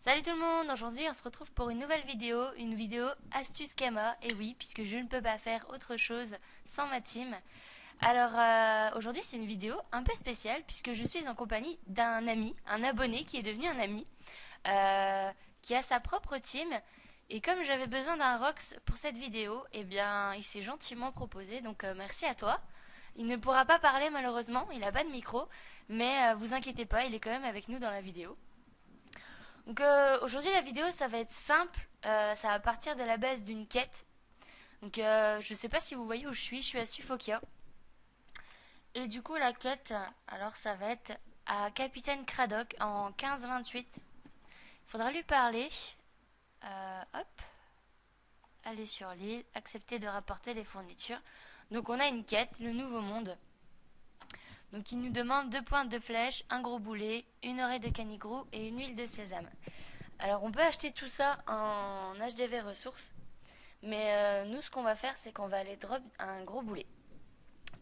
Salut tout le monde, aujourd'hui on se retrouve pour une vidéo astuce Kama, et oui, puisque je ne peux pas faire autre chose sans ma team. Alors aujourd'hui c'est une vidéo un peu spéciale puisque je suis en compagnie d'un ami, un abonné qui est devenu un ami, euh, qui a sa propre team, et comme j'avais besoin d'un Rox pour cette vidéo, eh bien il s'est gentiment proposé, donc merci à toi. Il ne pourra pas parler malheureusement, il n'a pas de micro, mais vous inquiétez pas, il est quand même avec nous dans la vidéo. Donc aujourd'hui la vidéo ça va être simple, ça va partir de la base d'une quête. Donc je sais pas si vous voyez où je suis à Suffokia. Et du coup la quête, alors ça va être à Capitaine Craddock en 1528. Il faudra lui parler. Hop, aller sur l'île, accepter de rapporter les fournitures. Donc on a une quête, le nouveau monde. Donc il nous demande 2 pointes de flèche, un gros boulet, une oreille de canigrou et une huile de sésame. Alors on peut acheter tout ça en HDV ressources. Mais nous, ce qu'on va faire, c'est qu'on va aller drop un gros boulet.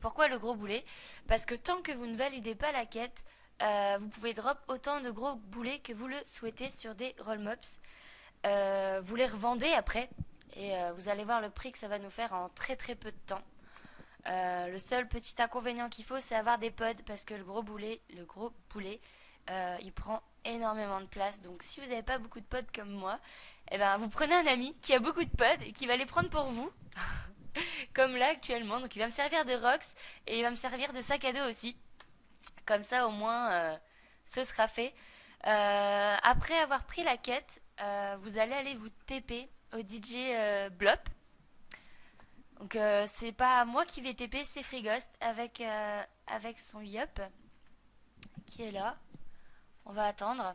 Pourquoi le gros boulet? Parce que tant que vous ne validez pas la quête, vous pouvez drop autant de gros boulets que vous le souhaitez sur des roll mobs. Vous les revendez après et vous allez voir le prix que ça va nous faire en très très peu de temps. Le seul petit inconvénient qu'il faut, c'est avoir des pods parce que le gros boulet, il prend énormément de place. Donc si vous n'avez pas beaucoup de pods comme moi, eh ben, vous prenez un ami qui a beaucoup de pods et qui va les prendre pour vous, comme là actuellement. Donc il va me servir de Rox et il va me servir de sac à dos aussi. Comme ça au moins ce sera fait. Après avoir pris la quête, vous allez aller vous TP au DJ Blop. Donc c'est pas moi qui vais TP, c'est Frigost avec son Yup qui est là. On va attendre.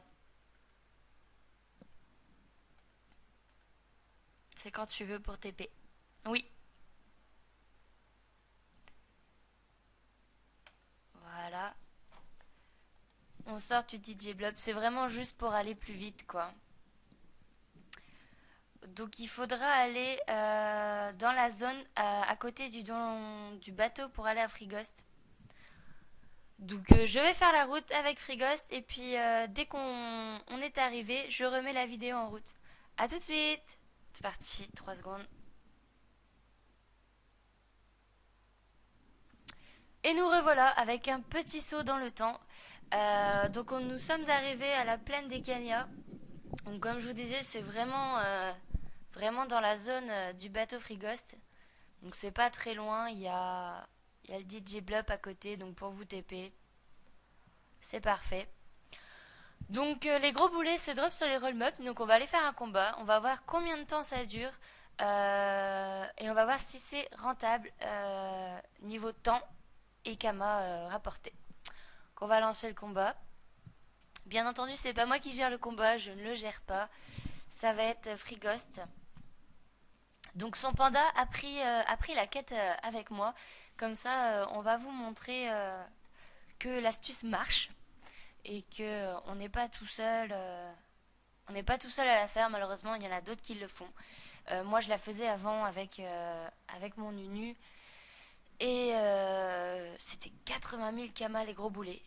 C'est quand tu veux pour TP. Oui, voilà. On sort du DJ Blob. C'est vraiment juste pour aller plus vite, quoi. Donc il faudra aller dans la zone à côté du bateau pour aller à Frigost. Donc je vais faire la route avec Frigost et puis dès qu'on est arrivé, je remets la vidéo en route. A tout de suite. C'est parti, 3 secondes. Et nous revoilà avec un petit saut dans le temps. Donc nous sommes arrivés à la plaine des Canyas. Donc comme je vous disais, c'est vraiment dans la zone du bateau Frigost. Donc c'est pas très loin, il y a le DJ Blop à côté, donc pour vous TP, c'est parfait. Donc les gros boulets se drop sur les roll mobs, donc on va aller faire un combat, on va voir combien de temps ça dure, et on va voir si c'est rentable niveau temps et Kama rapporté. Donc on va lancer le combat. Bien entendu, c'est pas moi qui gère le combat, je ne le gère pas. Ça va être Frigost. Donc son panda a pris la quête avec moi. Comme ça, on va vous montrer que l'astuce marche et que on n'est pas tout seul. On n'est pas tout seul à la faire. Malheureusement, il y en a d'autres qui le font. Moi, je la faisais avant avec mon Nunu et c'était 80 000 kamas les gros boulets.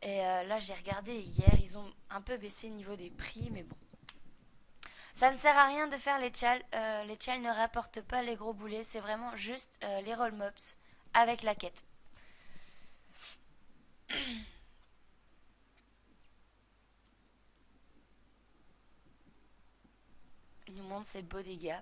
Et là, j'ai regardé hier, ils ont un peu baissé le niveau des prix, mais bon. Ça ne sert à rien de faire les tchals. Les tchals ne rapportent pas les gros boulets. C'est vraiment juste les roll mobs avec la quête. Il nous montre ses beaux dégâts.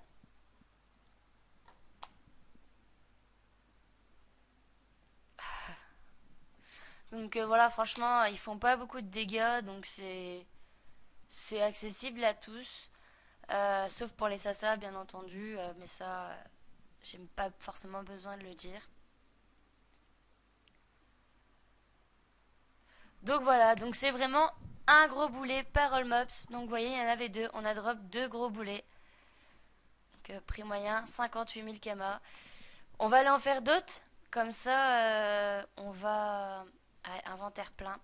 Donc voilà, franchement, ils font pas beaucoup de dégâts. Donc c'est accessible à tous. Sauf pour les Sasa, bien entendu. Mais ça, j'ai pas forcément besoin de le dire. Donc voilà, donc c'est vraiment un gros boulet par roll mobs. Donc vous voyez, il y en avait deux. On a drop 2 gros boulets. Donc, prix moyen, 58 000 kamas. On va aller en faire d'autres. Comme ça, on va... Ah, inventaire plein.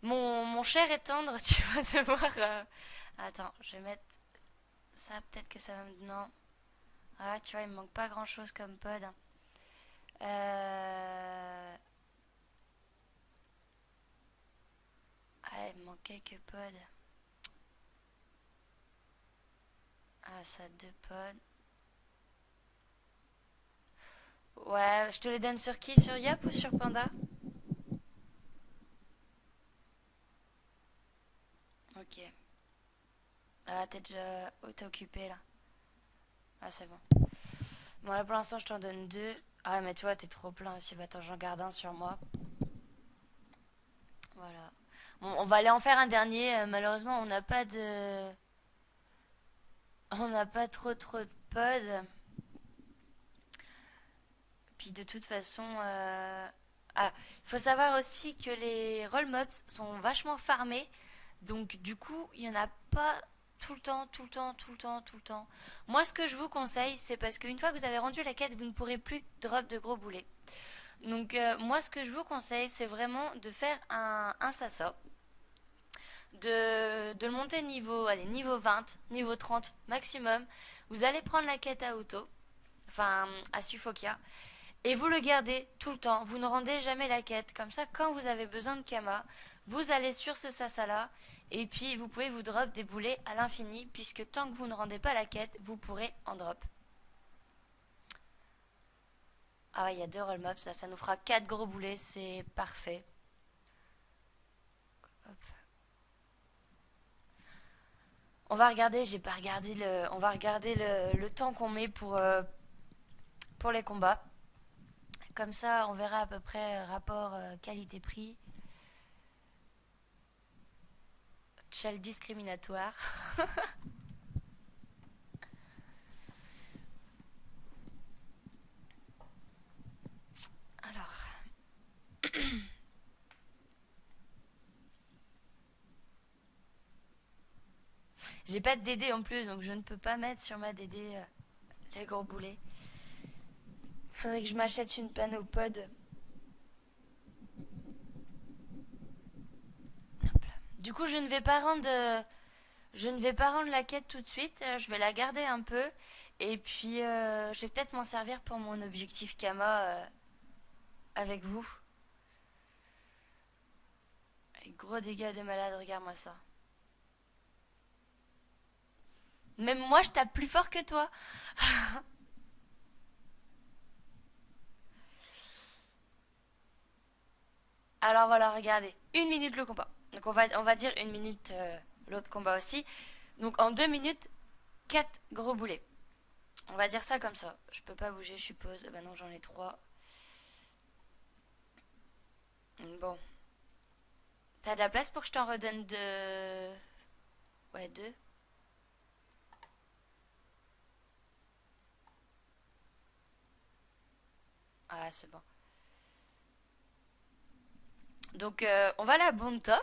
Mon cher et tendre, tu vas devoir... Attends, je vais mettre ça. Peut-être que ça va me... Non. Ah, tu vois, il me manque pas grand-chose comme pod. Ah, il me manque quelques pods. Ah, ça, 2 pods. Ouais, je te les donne sur qui? Sur Yap ou sur Panda? Ok. Ah, t'es déjà... Oh, t'es occupé là. Ah, c'est bon. Bon, là pour l'instant, je t'en donne 2. Ah, mais tu vois, t'es trop plein aussi. Bah, attends, j'en garde un sur moi. Voilà. Bon, on va aller en faire un dernier. Malheureusement, on n'a pas de... On n'a pas trop de pods. Puis de toute façon... Ah, il faut savoir aussi que les roll mobs sont vachement farmés. Donc du coup, il n'y en a pas tout le temps, tout le temps, tout le temps, tout le temps. Moi, ce que je vous conseille, c'est parce qu'une fois que vous avez rendu la quête, vous ne pourrez plus drop de gros boulets. Donc moi, ce que je vous conseille, c'est vraiment de faire un sasa, de le monter niveau, allez, niveau 20, niveau 30 maximum. Vous allez prendre la quête à auto, enfin à Suffokia, et vous le gardez tout le temps. Vous ne rendez jamais la quête. Comme ça, quand vous avez besoin de Kama, vous allez sur ce sasa-là. Et puis, vous pouvez vous drop des boulets à l'infini. Puisque tant que vous ne rendez pas la quête, vous pourrez en drop. Ah ouais, il y a 2 roll mobs. Là, ça nous fera 4 gros boulets. C'est parfait. Hop. On va regarder, j'ai pas regardé le, on va regarder le temps qu'on met pour les combats. Comme ça, on verra à peu près rapport qualité-prix. Shell discriminatoire. Alors, j'ai pas de DD en plus, donc je ne peux pas mettre sur ma DD les gros boulets. Faudrait que je m'achète une panopod. Du coup, je ne vais pas rendre la quête tout de suite. Je vais la garder un peu. Et puis, je vais peut-être m'en servir pour mon objectif Kama avec vous. Les gros dégâts de malade, regarde-moi ça. Même moi, je tape plus fort que toi. Alors voilà, regardez. 1 minute le combat. Donc on va dire 1 minute l'autre combat aussi. Donc en 2 minutes, 4 gros boulets. On va dire ça comme ça. Je peux pas bouger, je suppose. Bah non, j'en ai 3. Bon. T'as de la place pour que je t'en redonne 2? Ouais, 2. Ah, c'est bon. Donc on va à la Bonta.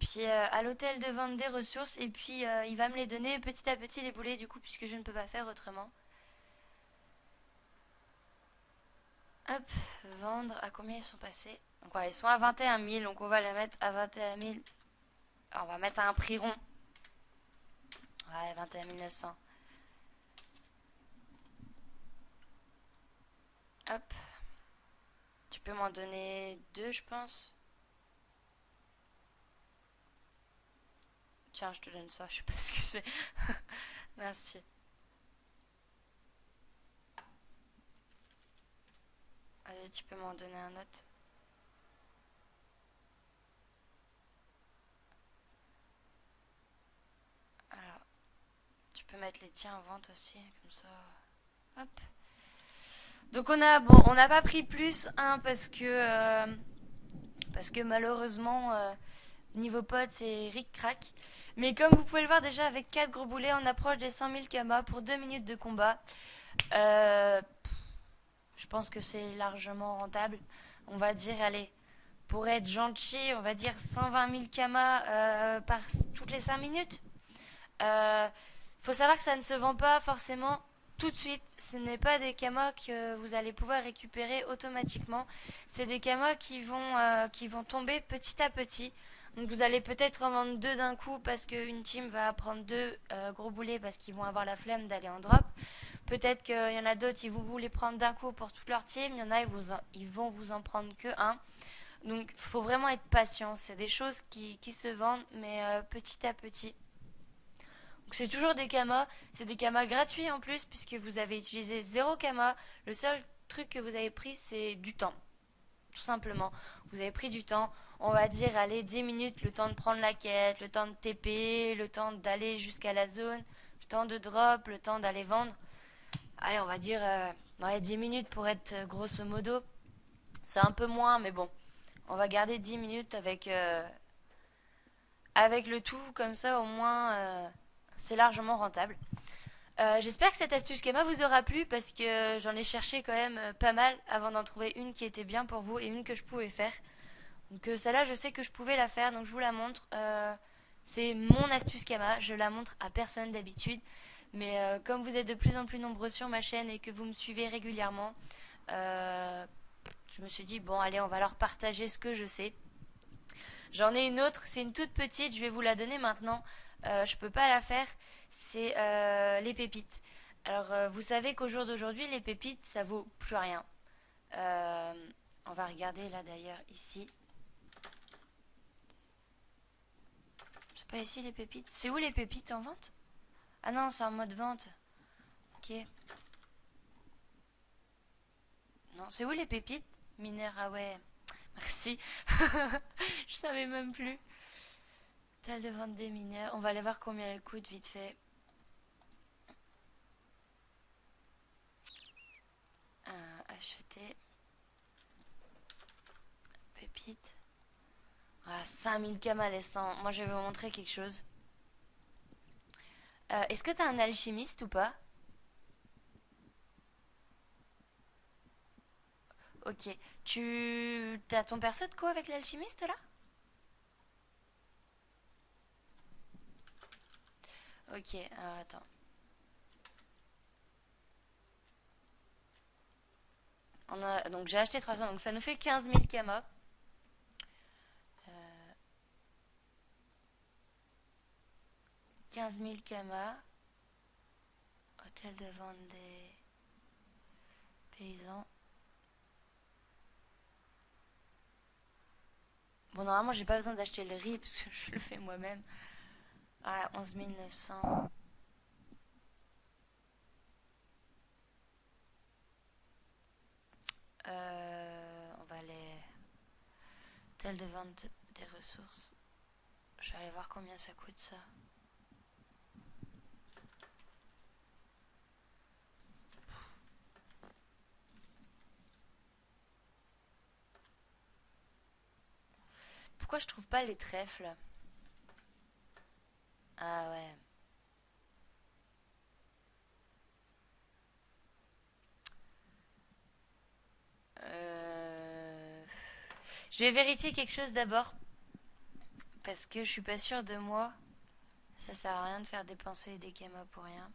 Puis à l'hôtel de vente des ressources. Et puis il va me les donner petit à petit les boulets du coup puisque je ne peux pas faire autrement. Hop, vendre. À combien ils sont passés? Donc voilà, ils sont à 21 000. Donc on va les mettre à 21 000. Alors, on va mettre à un prix rond. Ouais, 21 900. Hop. Tu peux m'en donner 2, je pense. Tiens, je te donne ça, je sais pas ce que c'est. Merci. Vas-y, tu peux m'en donner un autre. Alors, tu peux mettre les tiens en vente aussi, comme ça. Hop. Donc on n'a pas pris plus, hein, parce que malheureusement, niveau pote, c'est ric-crac. Mais comme vous pouvez le voir déjà, avec 4 gros boulets, on approche des 100 000 kamas pour 2 minutes de combat. Euh, je pense que c'est largement rentable. On va dire, allez, pour être gentil, on va dire 120 000 kamas par toutes les 5 minutes. Euh, faut savoir que ça ne se vend pas forcément tout de suite. Ce n'est pas des kamas que vous allez pouvoir récupérer automatiquement. C'est des kamas qui vont tomber petit à petit. Donc vous allez peut-être en vendre 2 d'un coup parce qu'une team va prendre 2 gros boulets parce qu'ils vont avoir la flemme d'aller en drop. Peut-être qu'il y en a d'autres, ils vont vous les prendre d'un coup pour toute leur team. Il y en a, ils vont vous en prendre que un. Donc il faut vraiment être patient. C'est des choses qui se vendent, mais petit à petit. C'est toujours des kamas, c'est des kamas gratuits en plus puisque vous avez utilisé zéro kama. Le seul truc que vous avez pris c'est du temps, tout simplement. Vous avez pris du temps, on va dire allez 10 minutes, le temps de prendre la quête, le temps de TP, le temps d'aller jusqu'à la zone, le temps de drop, le temps d'aller vendre. Allez on va dire ouais, 10 minutes pour être grosso modo. C'est un peu moins mais bon, on va garder 10 minutes avec le tout comme ça au moins c'est largement rentable. J'espère que cette astuce schéma vous aura plu parce que j'en ai cherché quand même pas mal avant d'en trouver une qui était bien pour vous et une que je pouvais faire. Donc celle-là, je sais que je pouvais la faire, donc je vous la montre. C'est mon astuce schéma, je la montre à personne d'habitude. Mais comme vous êtes de plus en plus nombreux sur ma chaîne et que vous me suivez régulièrement, je me suis dit, bon allez, on va leur partager ce que je sais. J'en ai une autre, c'est une toute petite, je vais vous la donner maintenant. Je peux pas la faire, c'est les pépites. Alors, vous savez qu'au jour d'aujourd'hui, les pépites, ça vaut plus rien. Euh, on va regarder là d'ailleurs, ici. C'est pas ici les pépites. C'est où les pépites en vente? Ah non, c'est en mode vente. Ok. Non, c'est où les pépites? Mineur, ah ouais. Merci. Je savais même plus. Telle de vente des mineurs. On va aller voir combien elle coûte vite fait. Acheter. Pépite. Ah, 5000 kamalescents. Moi, je vais vous montrer quelque chose. Est-ce que t'as un alchimiste ou pas? Ok. T'as ton perso de quoi avec l'alchimiste là? Ok, attends. Donc j'ai acheté 300, donc ça nous fait 15 000 kamas. 15 000 kamas. Hôtel de vente des paysans. Bon, normalement, j'ai pas besoin d'acheter le riz parce que je le fais moi-même. Ah, 11 900. On va aller. Hôtel de vente des ressources. Je vais aller voir combien ça coûte ça. Pourquoi je trouve pas les trèfles? Ah ouais. Je vais vérifier quelque chose d'abord. Parce que je suis pas sûre de moi. Ça sert à rien de faire dépenser des kamas pour rien.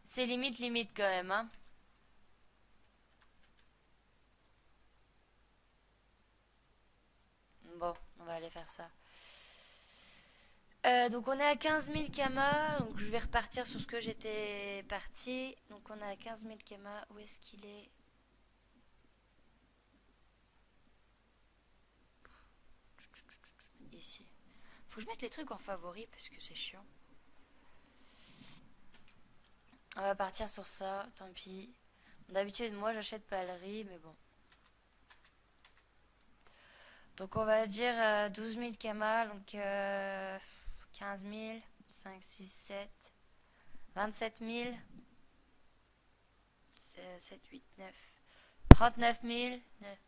C'est limite quand même, hein. Bon, on va aller faire ça. Donc on est à 15 000 kamas, donc je vais repartir sur ce que j'étais parti. Donc on est à 15 000 kamas, où est-ce qu'il est? Ici. Faut que je mette les trucs en favori parce que c'est chiant. On va partir sur ça, tant pis. D'habitude moi j'achète pas le riz, mais bon. Donc on va dire 12 000 kamas, donc 15 000, 5, 6, 7, 27 000, 7, 8, 9, 39 000, 9.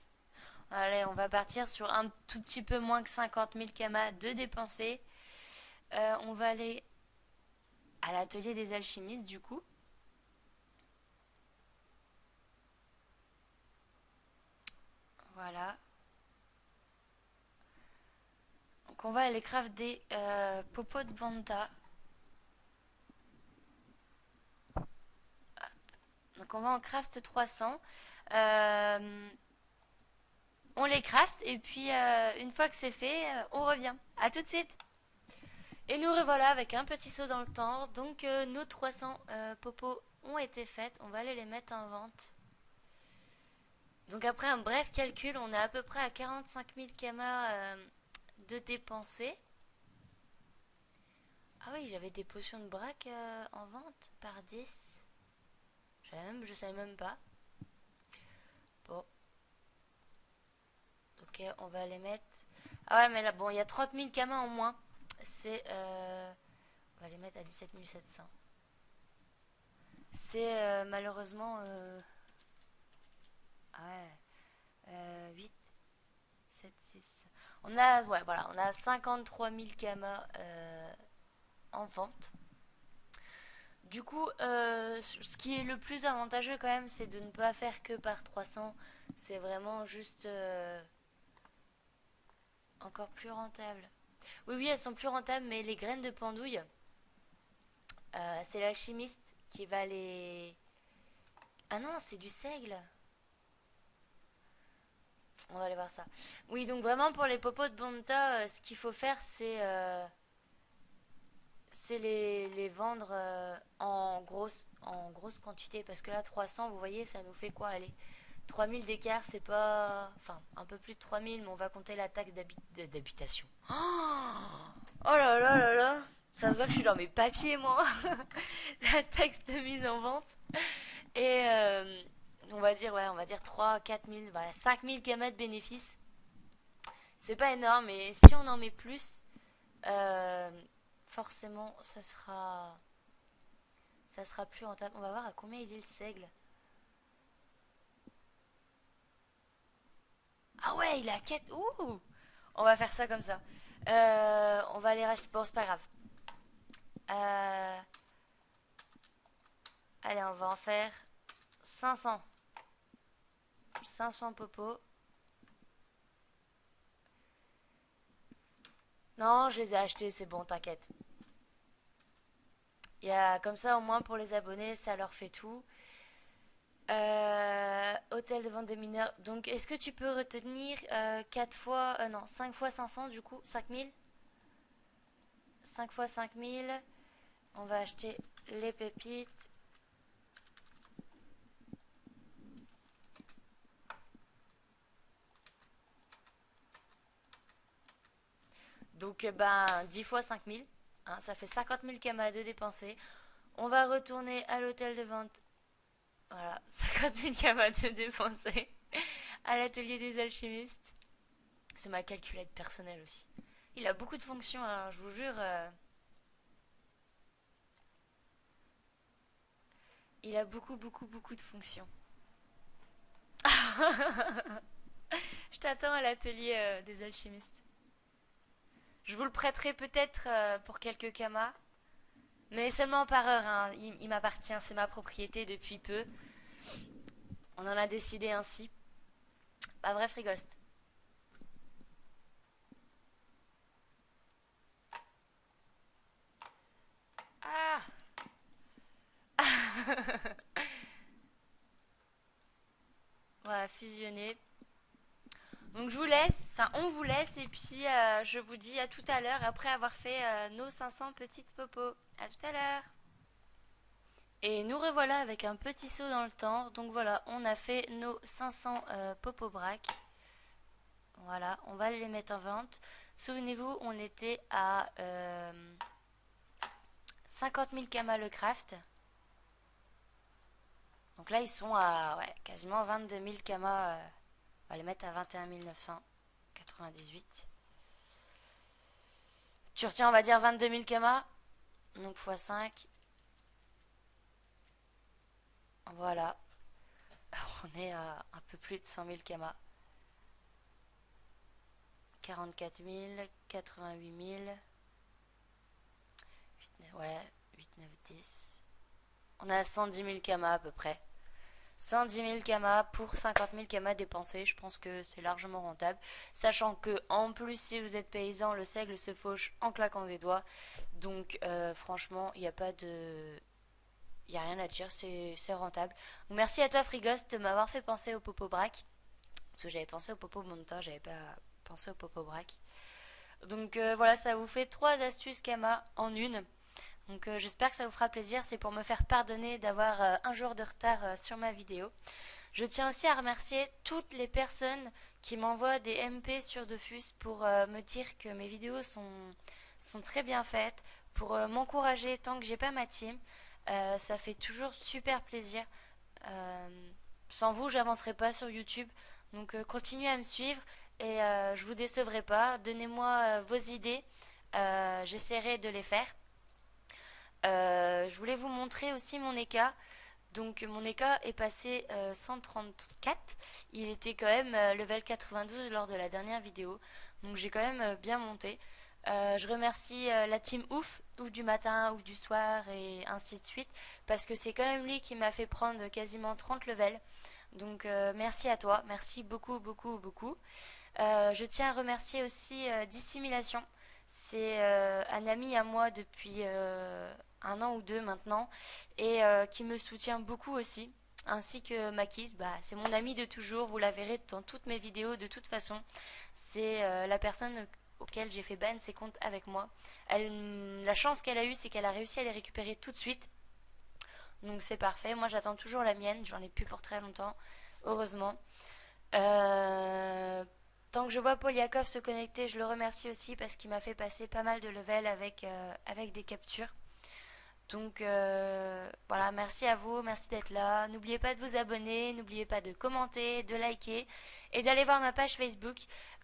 Allez, on va partir sur un tout petit peu moins que 50 000 kamas de dépensés. On va aller à l'atelier des alchimistes du coup. Voilà. Donc on va aller craft des popos de banta. Donc on va en craft 300. On les craft et puis une fois que c'est fait, on revient. A tout de suite. Et nous revoilà avec un petit saut dans le temps. Donc nos 300 popos ont été faites. On va aller les mettre en vente. Donc après un bref calcul, on est à peu près à 45 000 kamas de dépensés. Ah oui, j'avais des potions de braque en vente par 10. Je savais même pas. Bon. Ok, on va les mettre. Ah ouais, mais là, bon, il y a 30 000 kamas en moins. C'est... on va les mettre à 17 700. C'est malheureusement... Ah ouais. 8, 7, 6... On a, ouais, voilà, on a 53 000 kamas en vente. Du coup, ce qui est le plus avantageux quand même, c'est de ne pas faire que par 300. C'est vraiment juste encore plus rentable. Oui, oui, elles sont plus rentables, mais les graines de pendouille, c'est l'alchimiste qui va les... Ah non, c'est du seigle. On va aller voir ça. Oui, donc vraiment pour les popos de Bonta, ce qu'il faut faire, c'est les vendre en grosse quantité. Parce que là, 300, vous voyez, ça nous fait quoi? Allez, 3000 d'écart, c'est pas... Enfin, un peu plus de 3000, mais on va compter la taxe d'habitation. Oh là là là là. Ça se voit que je suis dans mes papiers, moi. La taxe de mise en vente. Et on va dire, ouais, on va dire 3 4 000, voilà, 5 000 km de bénéfices. C'est pas énorme, mais si on en met plus, euh, forcément, ça sera plus rentable. On va voir à combien il est le seigle. Ah ouais, il a 4. Ouh. On va faire ça comme ça. On va les racheter. Bon, c'est pas grave. Euh, Allez, on va en faire 500. 500 popos. Non, je les ai achetés, c'est bon, t'inquiète. Il y a comme ça au moins pour les abonnés, ça leur fait tout. Hôtel de vente des mineurs. Donc, est-ce que tu peux retenir 4 fois, non, 5 fois 500 du coup, 5000. 5 fois 5000. On va acheter les pépites. Donc, ben, 10 fois 5000. Hein, ça fait 50 000 kamas de dépenser. On va retourner à l'hôtel de vente. Voilà, 50 000 kamas de dépenser. À l'atelier des alchimistes. C'est ma calculette personnelle aussi. Il a beaucoup de fonctions, hein, je vous jure. Il a beaucoup, beaucoup, beaucoup de fonctions. Je t'attends à l'atelier des alchimistes. Je vous le prêterai peut-être pour quelques kamas. Mais seulement par heure, hein. Il m'appartient, c'est ma propriété depuis peu. On en a décidé ainsi. Pas vrai, Frigost? Ah. Voilà, fusionner. Donc je vous laisse, enfin on vous laisse et puis je vous dis à tout à l'heure après avoir fait nos 500 petites popos. À tout à l'heure. Et nous revoilà avec un petit saut dans le temps. Donc voilà, on a fait nos 500 popos braques. Voilà, on va les mettre en vente. Souvenez-vous, on était à 50 000 kamas le craft. Donc là, ils sont à ouais, quasiment 22 000 kamas. On va les mettre à 21 998. Tu retiens, on va dire 22 000 kamas. Donc x 5. Voilà. On est à un peu plus de 100 000 kamas. 44 000, 88 000. 8, 9, ouais, 8, 9, 10. On a 110 000 kamas à peu près. 110 000 kamas pour 50 000 kamas dépensés, je pense que c'est largement rentable. Sachant que, en plus, si vous êtes paysan, le seigle se fauche en claquant des doigts. Donc, franchement, il n'y a pas de. Il n'y a rien à dire, c'est rentable. Donc, merci à toi, Frigost, de m'avoir fait penser au popo braque. Parce que j'avais pensé au popo montant, j'avais pas pensé au popo braque. Donc voilà, ça vous fait 3 astuces Kama en une. Donc j'espère que ça vous fera plaisir. C'est pour me faire pardonner d'avoir un jour de retard sur ma vidéo. Je tiens aussi à remercier toutes les personnes qui m'envoient des MP sur Dofus pour me dire que mes vidéos sont très bien faites, pour m'encourager tant que j'ai pas ma team. Ça fait toujours super plaisir. Euh, Sans vous, j'avancerai pas sur YouTube. Donc continuez à me suivre et je vous décevrai pas. Donnez-moi vos idées. J'essaierai de les faire. Je voulais vous montrer aussi mon EK. Donc mon EK est passé 134. Il était quand même level 92 lors de la dernière vidéo. Donc j'ai quand même bien monté. Je remercie la team Ouf du matin, Ouf du soir et ainsi de suite. Parce que c'est quand même lui qui m'a fait prendre quasiment 30 levels. Donc merci à toi, merci beaucoup, beaucoup, beaucoup. Je tiens à remercier aussi Dissimulation. C'est un ami à moi depuis un an ou deux maintenant et qui me soutient beaucoup aussi. Ainsi que Makis, bah, c'est mon ami de toujours, vous la verrez dans toutes mes vidéos de toute façon. C'est la personne auquel j'ai fait ban ses comptes avec moi. La chance qu'elle a eue, c'est qu'elle a réussi à les récupérer tout de suite. Donc c'est parfait. Moi j'attends toujours la mienne, j'en ai plus pour très longtemps, heureusement. Euh, Tant que je vois Poliakov se connecter, je le remercie aussi parce qu'il m'a fait passer pas mal de levels avec des captures. Donc voilà, merci à vous, merci d'être là. N'oubliez pas de vous abonner, n'oubliez pas de commenter, de liker et d'aller voir ma page Facebook.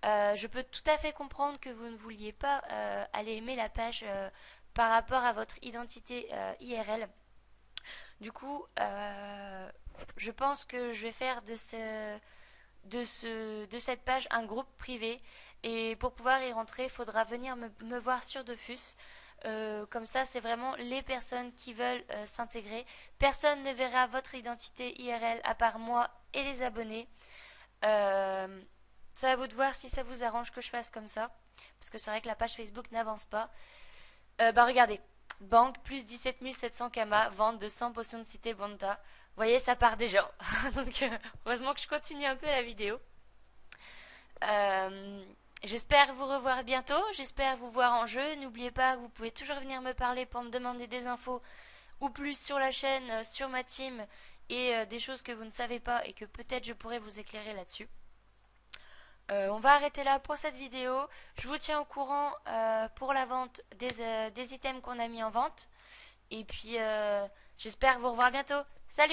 Je peux tout à fait comprendre que vous ne vouliez pas aller aimer la page par rapport à votre identité IRL. Du coup, je pense que je vais faire de cette page un groupe privé. Et pour pouvoir y rentrer, il faudra venir me voir sur Dofus. Comme ça, c'est vraiment les personnes qui veulent s'intégrer. Personne ne verra votre identité IRL à part moi et les abonnés. Euh, C'est à vous de voir si ça vous arrange que je fasse comme ça. Parce que c'est vrai que la page Facebook n'avance pas. Bah regardez, banque plus 17 700 Kama, vente de 100 potions de cité Bonta. Vous voyez, ça part déjà. Donc heureusement que je continue un peu la vidéo. Euh, J'espère vous revoir bientôt, j'espère vous voir en jeu. N'oubliez pas que vous pouvez toujours venir me parler pour me demander des infos ou plus sur la chaîne, sur ma team et des choses que vous ne savez pas et que peut-être je pourrais vous éclairer là-dessus. On va arrêter là pour cette vidéo. Je vous tiens au courant pour la vente des items qu'on a mis en vente. Et puis, j'espère vous revoir bientôt. Salut!